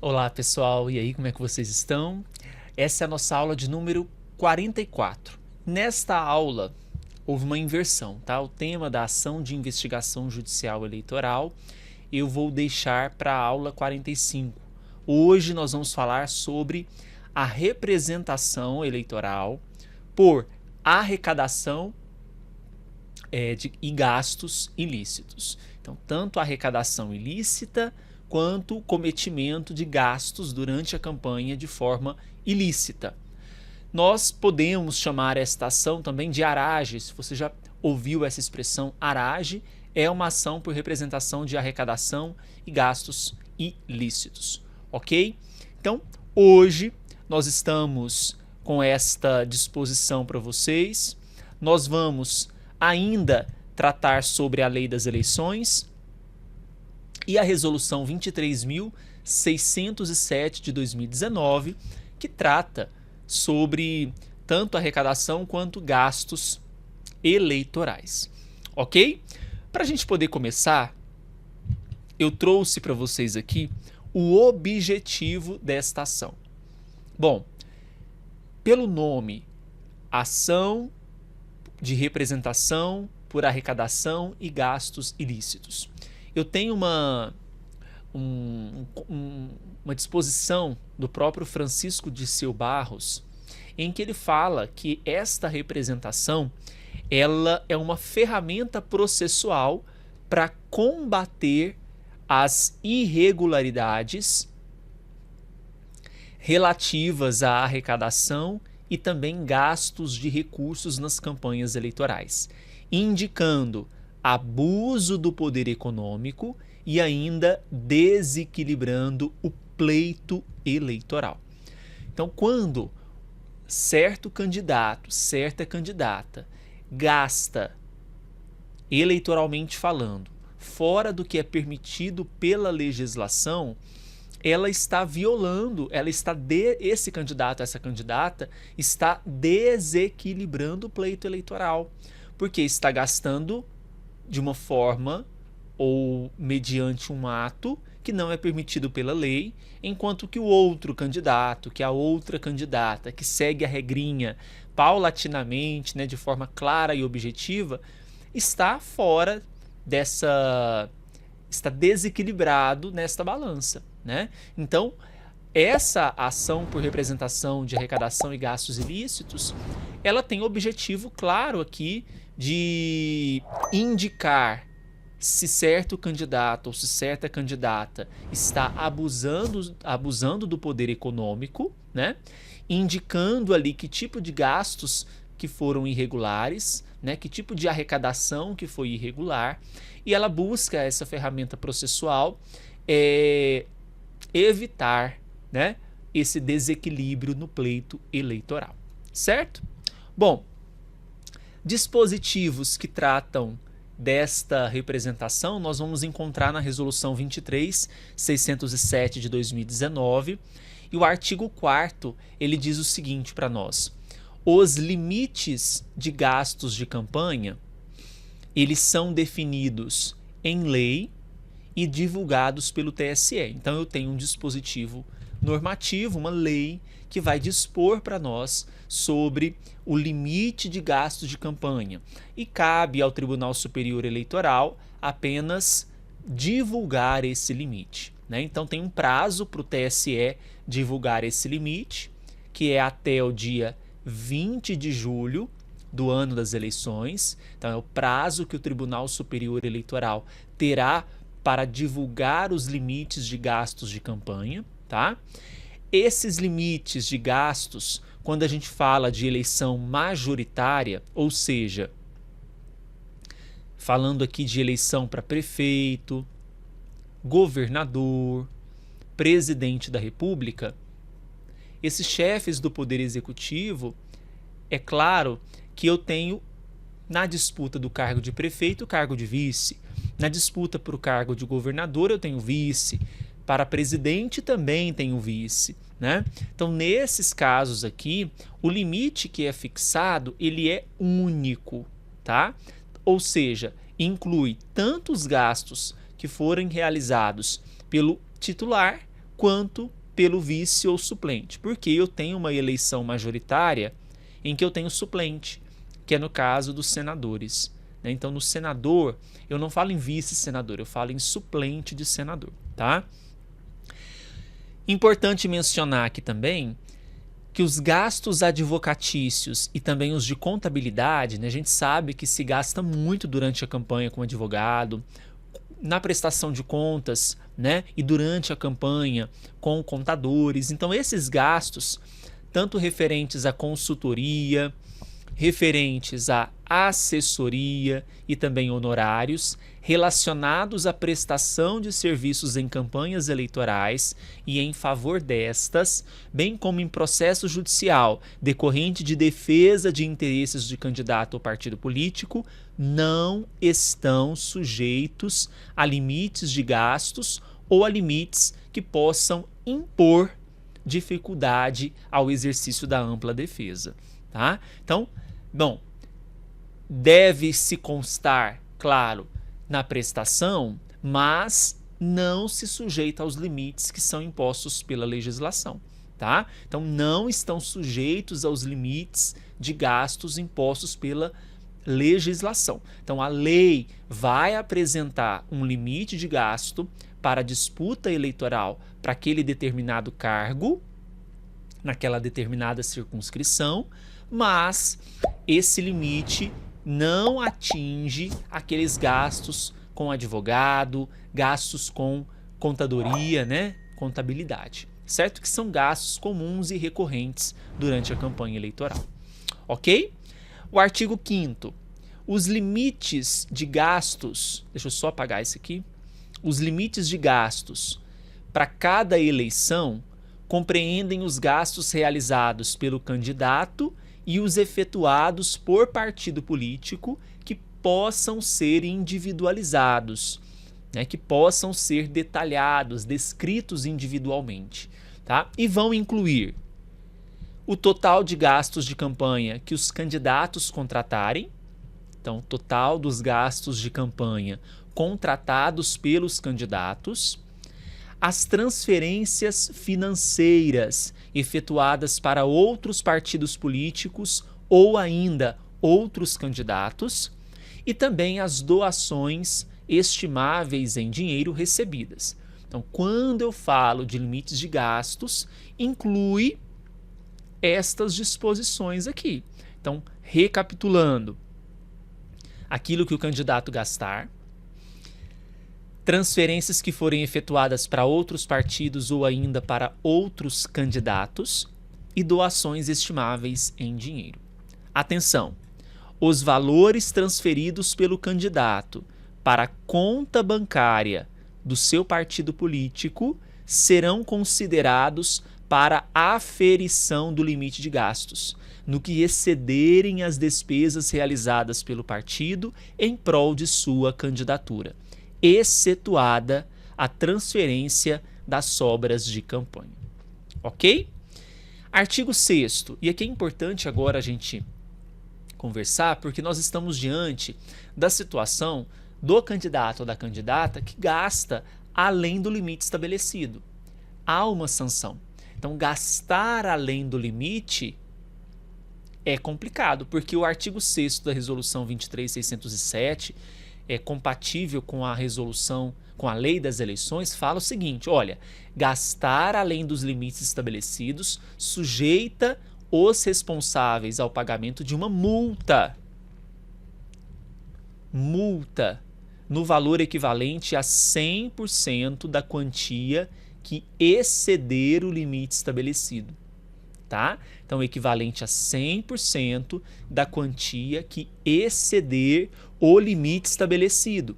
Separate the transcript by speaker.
Speaker 1: Olá pessoal, e aí, como é que vocês estão? Essa é a nossa aula de número 44. Nesta aula houve uma inversão, tá? O tema da ação de investigação judicial eleitoral eu vou deixar para a aula 45. Hoje nós vamos falar sobre a representação eleitoral por arrecadação e gastos ilícitos. Então, tanto a arrecadação ilícita quanto o cometimento de gastos durante a campanha de forma ilícita. Nós podemos chamar esta ação também de arage. Se você já ouviu essa expressão, arage é uma ação por representação de arrecadação e gastos ilícitos, ok? Então, hoje nós estamos com esta disposição para vocês. Nós vamos ainda tratar sobre a lei das eleições e a resolução 23.607 de 2019, que trata sobre tanto arrecadação quanto gastos eleitorais, ok? Para a gente poder começar, eu trouxe para vocês aqui o objetivo desta ação. Bom, pelo nome, ação de representação por arrecadação e gastos ilícitos. Eu tenho uma disposição do próprio Francisco Dirceu Barros, em que ele fala que esta representação ela é uma ferramenta processual para combater as irregularidades relativas à arrecadação e também gastos de recursos nas campanhas eleitorais, indicando abuso do poder econômico e ainda desequilibrando o pleito eleitoral. Então, quando certo candidato, certa candidata gasta, eleitoralmente falando, fora do que é permitido pela legislação, ela está violando, esse candidato, essa candidata está desequilibrando o pleito eleitoral, porque está gastando de uma forma ou mediante um ato que não é permitido pela lei, enquanto que o outro candidato, que a outra candidata, que segue a regrinha paulatinamente, né, de forma clara e objetiva, está fora está desequilibrado nesta balança, né? Então, essa ação por representação de arrecadação e gastos ilícitos, ela tem o objetivo claro aqui de indicar se certo candidato ou se certa candidata está abusando do poder econômico, né? Indicando ali que tipo de gastos que foram irregulares, né? Que tipo de arrecadação que foi irregular, e ela busca essa ferramenta processual evitar, né, esse desequilíbrio no pleito eleitoral, certo? Bom, dispositivos que tratam desta representação nós vamos encontrar na resolução 23.607 de 2019, e o artigo 4º ele diz o seguinte para nós: os limites de gastos de campanha eles são definidos em lei e divulgados pelo TSE. Então eu tenho um dispositivo normativo, uma lei que vai dispor para nós sobre o limite de gastos de campanha, e cabe ao Tribunal Superior Eleitoral apenas divulgar esse limite, né? Então tem um prazo para o TSE divulgar esse limite, que é até o dia 20 de julho do ano das eleições. Então é o prazo que o Tribunal Superior Eleitoral terá para divulgar os limites de gastos de campanha, tá? Esses limites de gastos, quando a gente fala de eleição majoritária, ou seja, falando aqui de eleição para prefeito, governador, presidente da República, esses chefes do Poder Executivo, é claro que eu tenho na disputa do cargo de prefeito o cargo de vice, na disputa para o cargo de governador eu tenho vice, para presidente também tenho vice, né? Então, nesses casos aqui, o limite que é fixado, ele é único, tá? Ou seja, inclui tanto os gastos que forem realizados pelo titular quanto pelo vice ou suplente, porque eu tenho uma eleição majoritária em que eu tenho suplente, que é no caso dos senadores, né? Então, no senador, eu não falo em vice-senador, eu falo em suplente de senador, tá? Importante mencionar aqui também que os gastos advocatícios e também os de contabilidade, né, a gente sabe que se gasta muito durante a campanha com advogado, na prestação de contas, né, e durante a campanha com contadores. Então, esses gastos, tanto referentes à consultoria, referentes à assessoria e também honorários relacionados à prestação de serviços em campanhas eleitorais e em favor destas, bem como em processo judicial decorrente de defesa de interesses de candidato ou partido político, não estão sujeitos a limites de gastos ou a limites que possam impor dificuldade ao exercício da ampla defesa, tá? Então, bom, deve se constar, claro, na prestação, mas não se sujeita aos limites que são impostos pela legislação, tá? Então, não estão sujeitos aos limites de gastos impostos pela legislação. Então, a lei vai apresentar um limite de gasto para a disputa eleitoral para aquele determinado cargo, naquela determinada circunscrição, mas esse limite não atinge aqueles gastos com advogado, gastos com contadoria, né? Contabilidade, certo? Que são gastos comuns e recorrentes durante a campanha eleitoral, ok? O artigo 5º, os limites de gastos, deixa eu só apagar isso aqui, os limites de gastos para cada eleição compreendem os gastos realizados pelo candidato e os efetuados por partido político que possam ser individualizados, né, que possam ser detalhados, descritos individualmente, tá? E vão incluir o total de gastos de campanha que os candidatos contratarem, então, total dos gastos de campanha contratados pelos candidatos, as transferências financeiras efetuadas para outros partidos políticos ou ainda outros candidatos e também as doações estimáveis em dinheiro recebidas. Então, quando eu falo de limites de gastos, inclui estas disposições aqui. Então, recapitulando, aquilo que o candidato gastar, transferências que forem efetuadas para outros partidos ou ainda para outros candidatos e doações estimáveis em dinheiro. Atenção! Os valores transferidos pelo candidato para a conta bancária do seu partido político serão considerados para aferição do limite de gastos, no que excederem as despesas realizadas pelo partido em prol de sua candidatura, excetuada a transferência das sobras de campanha. Ok? Artigo 6º, e aqui é importante agora a gente conversar, porque nós estamos diante da situação do candidato ou da candidata que gasta além do limite estabelecido. Há uma sanção. Então, gastar além do limite é complicado, porque o artigo 6º da Resolução 23.607 é compatível com a resolução, com a lei das eleições, fala o seguinte, olha, gastar além dos limites estabelecidos sujeita os responsáveis ao pagamento de uma multa. Multa no valor equivalente a 100% da quantia que exceder o limite estabelecido. Tá? Então, equivalente a 100% da quantia que exceder o limite estabelecido.